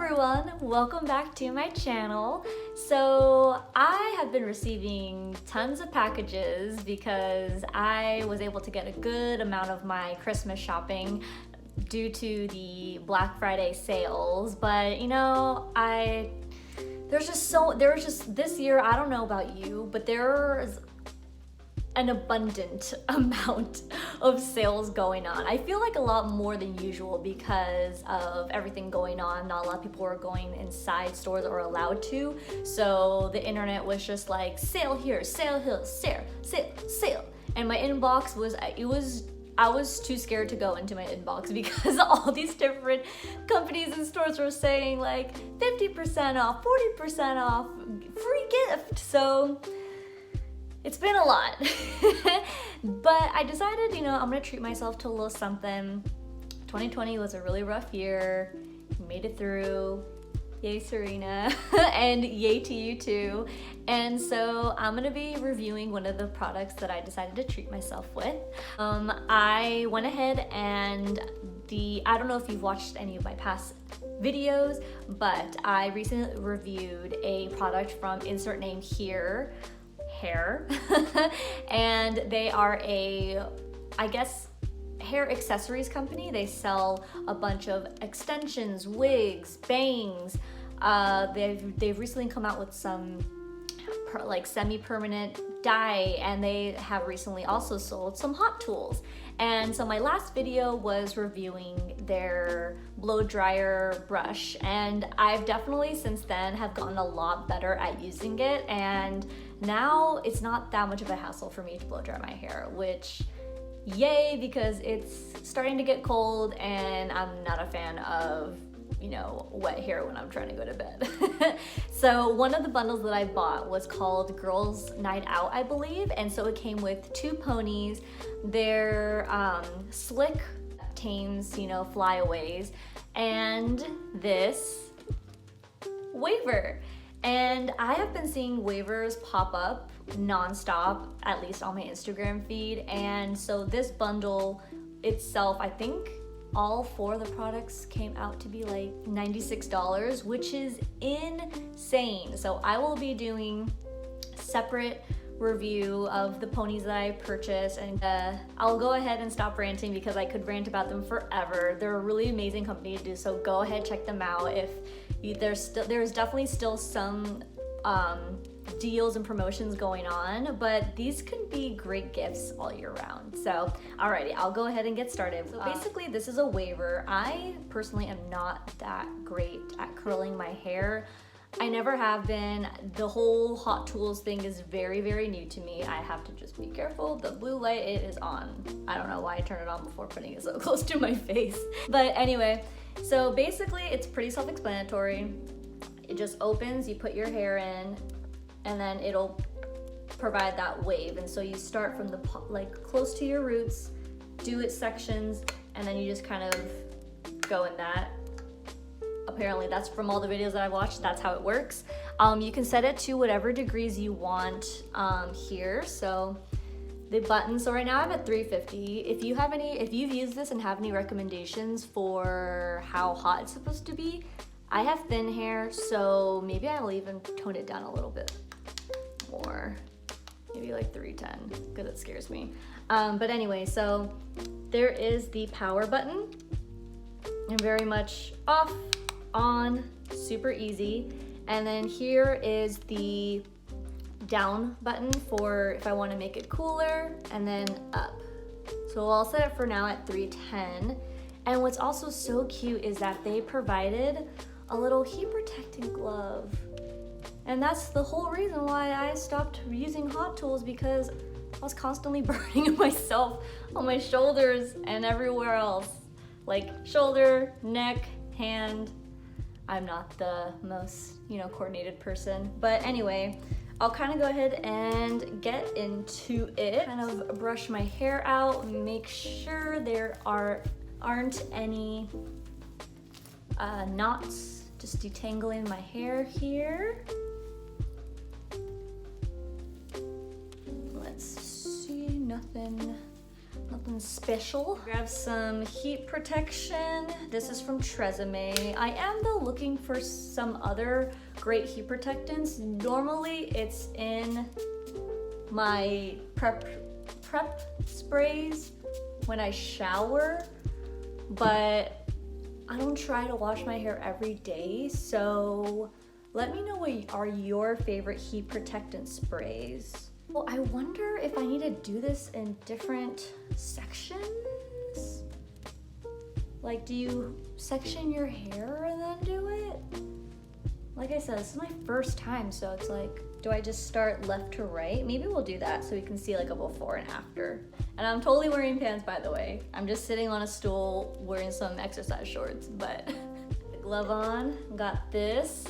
everyone, welcome back to my channel. So I have been receiving tons of packages because I was able to get a good amount of my Christmas shopping due to the Black Friday sales. But you know, there was just this year, I don't know about you, but there's an abundant amount of sales going on. I feel like a lot more than usual because of everything going on. Not a lot of people are going inside stores or allowed to. So the internet was just like, sale here, sale here, sale. And my inbox I was too scared to go into my inbox because all these different companies and stores were saying like 50% off, 40% off, free gift. So it's been a lot, but I decided, I'm gonna treat myself to a little something. 2020 was a really rough year. Made it through. Yay, Serena. And yay to you too. And so I'm gonna be reviewing one of the products that I decided to treat myself with. I went ahead and I don't know if you've watched any of my past videos, but I recently reviewed a product from insert name here, hair. And they are I guess, hair accessories company. They sell a bunch of extensions, wigs, bangs. They've recently come out with some semi-permanent dye, and they have recently also sold some hot tools. And so my last video was reviewing their blow dryer brush, and I've definitely since then have gotten a lot better at using it, and now it's not that much of a hassle for me to blow dry my hair, which yay, because it's starting to get cold and I'm not a fan of wet hair when I'm trying to go to bed. So one of the bundles that I bought was called Girls Night Out, I believe, and so it came with 2 ponies. They're slick tames, flyaways, and this waver. And I have been seeing wavers pop up nonstop, at least on my Instagram feed. And so this bundle itself, I think all 4 of the products came out to be like $96, which is insane. So I will be doing separate review of the ponies that I purchased, and I'll go ahead and stop ranting because I could rant about them forever. They're a really amazing company to do, so go ahead, check them out. If there's definitely still some deals and promotions going on, but these can be great gifts all year round. So alrighty, I'll go ahead and get started. So basically this is a waver. I personally am not that great at curling my hair. I never have been. The whole hot tools thing is very, very new to me. I have to just be careful. The blue light, it is on. I don't know why I turned it on before putting it so close to my face. But anyway, so basically it's pretty self-explanatory. It just opens, you put your hair in, and then it'll provide that wave. And so you start from the close to your roots, do its sections, and then you just kind of go in that. Apparently that's from all the videos that I watched, that's how it works. You can set it to whatever degrees you want here. So the buttons, so right now I'm at 350. If you've used this and have any recommendations for how hot it's supposed to be, I have thin hair, so maybe I'll even tone it down a little bit more. Maybe like 310, because it scares me. But anyway, so there is the power button, and very much off, on, super easy. And then here is the down button for if I want to make it cooler, and then up. So I'll set it for now at 310. And what's also so cute is that they provided a little heat protecting glove. And that's the whole reason why I stopped using hot tools, because I was constantly burning myself on my shoulders and everywhere else. Like shoulder, neck, hand. I'm not the most, coordinated person. But anyway, I'll kind of go ahead and get into it. Kind of brush my hair out, make sure there aren't any knots. Just detangling my hair here. Let's see, nothing something special. Grab some heat protection. This is from Tresemme. I am though looking for some other great heat protectants. Normally it's in my prep sprays when I shower, but I don't try to wash my hair every day, so let me know what are your favorite heat protectant sprays. Well, I wonder if I need to do this in different sections. Like, do you section your hair and then do it? Like I said, this is my first time, so it's like, do I just start left to right? Maybe we'll do that so we can see like a before and after. And I'm totally wearing pants, by the way. I'm just sitting on a stool wearing some exercise shorts, but the glove on, got this.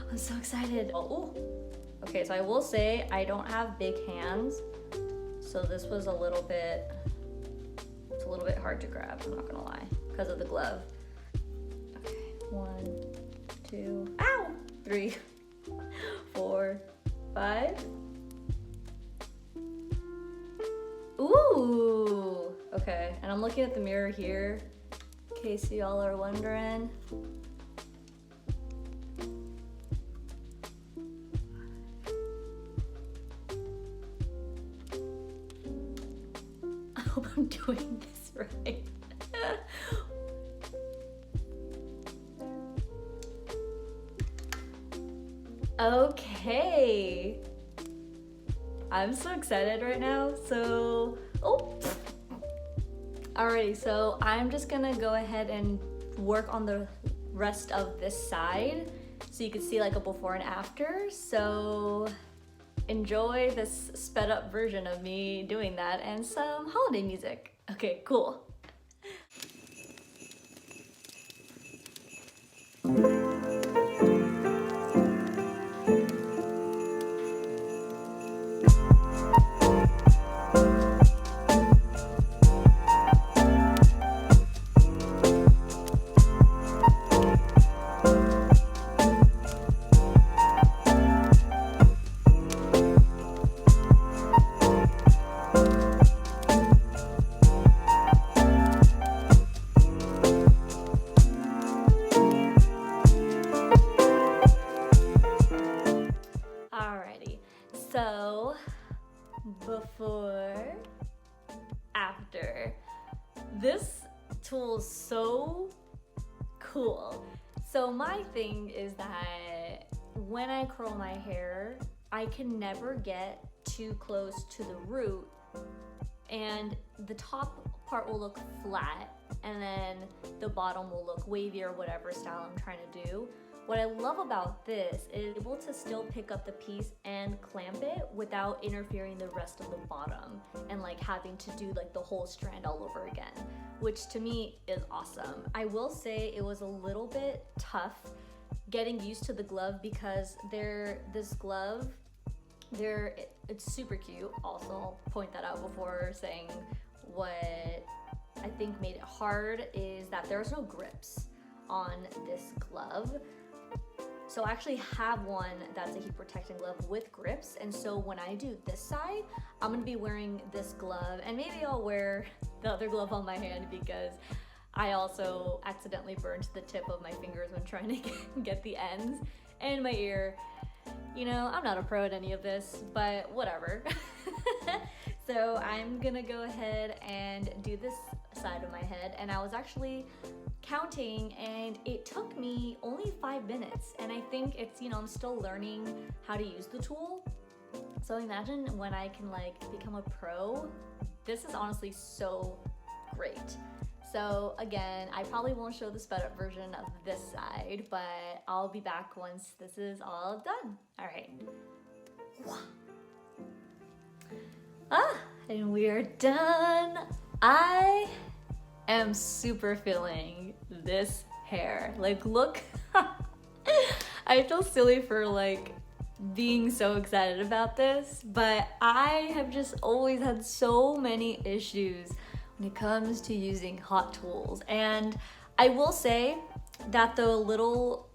I'm so excited. Oh, okay, so I will say I don't have big hands, so this was it's a little bit hard to grab, I'm not gonna lie, because of the glove. Okay, 1, 2, ow! 3, 4, 5. Ooh, okay, and I'm looking at the mirror here, in case y'all are wondering. I hope I'm doing this right. Okay. I'm so excited right now. So, alrighty, so I'm just gonna go ahead and work on the rest of this side so you can see like a before and after. So enjoy this sped up version of me doing that and some holiday music. Okay, cool. So, before, after. This tool is so cool. So my thing is that when I curl my hair, I can never get too close to the root, and the top part will look flat and then the bottom will look wavy or whatever style I'm trying to do. What I love about this is able to still pick up the piece and clamp it without interfering the rest of the bottom and like having to do like the whole strand all over again, which to me is awesome. I will say it was a little bit tough getting used to the glove because it's super cute. Also, I'll point that out before saying what I think made it hard is that there's no grips on this glove. So I actually have one that's a heat protecting glove with grips, and so when I do this side, I'm gonna be wearing this glove, and maybe I'll wear the other glove on my hand because I also accidentally burned the tip of my fingers when trying to get the ends, and my ear. You know, I'm not a pro at any of this, but whatever. So I'm gonna go ahead and do this side of my head, and I was actually counting and it took me only 5 minutes, and I think it's, you know, I'm still learning how to use the tool. So imagine when I can like become a pro. This is honestly so great. So again, I probably won't show the sped up version of this side, but I'll be back once this is all done. All right. And we are done. I am super feeling this hair. Like, look, I feel silly for like being so excited about this, but I have just always had so many issues when it comes to using hot tools. And I will say that the little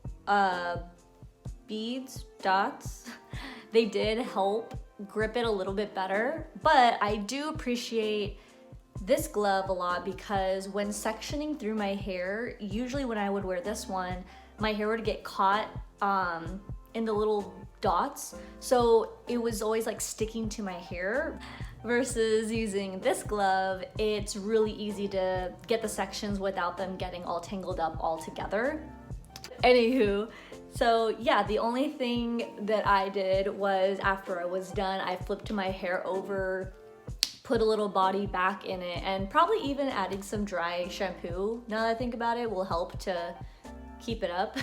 beads, dots, they did help grip it a little bit better, but I do appreciate this glove a lot because when sectioning through my hair, usually when I would wear this one, my hair would get caught in the little dots, so it was always like sticking to my hair. Versus using this glove, it's really easy to get the sections without them getting all tangled up all together. Anywho, so yeah, the only thing that I did was after I was done, I flipped my hair over, put a little body back in it, and probably even adding some dry shampoo, now that I think about it, will help to keep it up.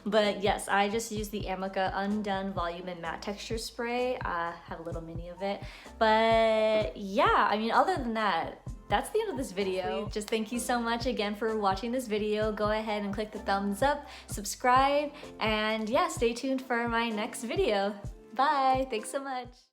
But yes, I just used the Amika Un.Done Volume and Matte Texture Spray. I have a little mini of it. But yeah, I mean, other than that, that's the end of this video. Just thank you so much again for watching this video. Go ahead and click the thumbs up, subscribe, and yeah, stay tuned for my next video. Bye, thanks so much.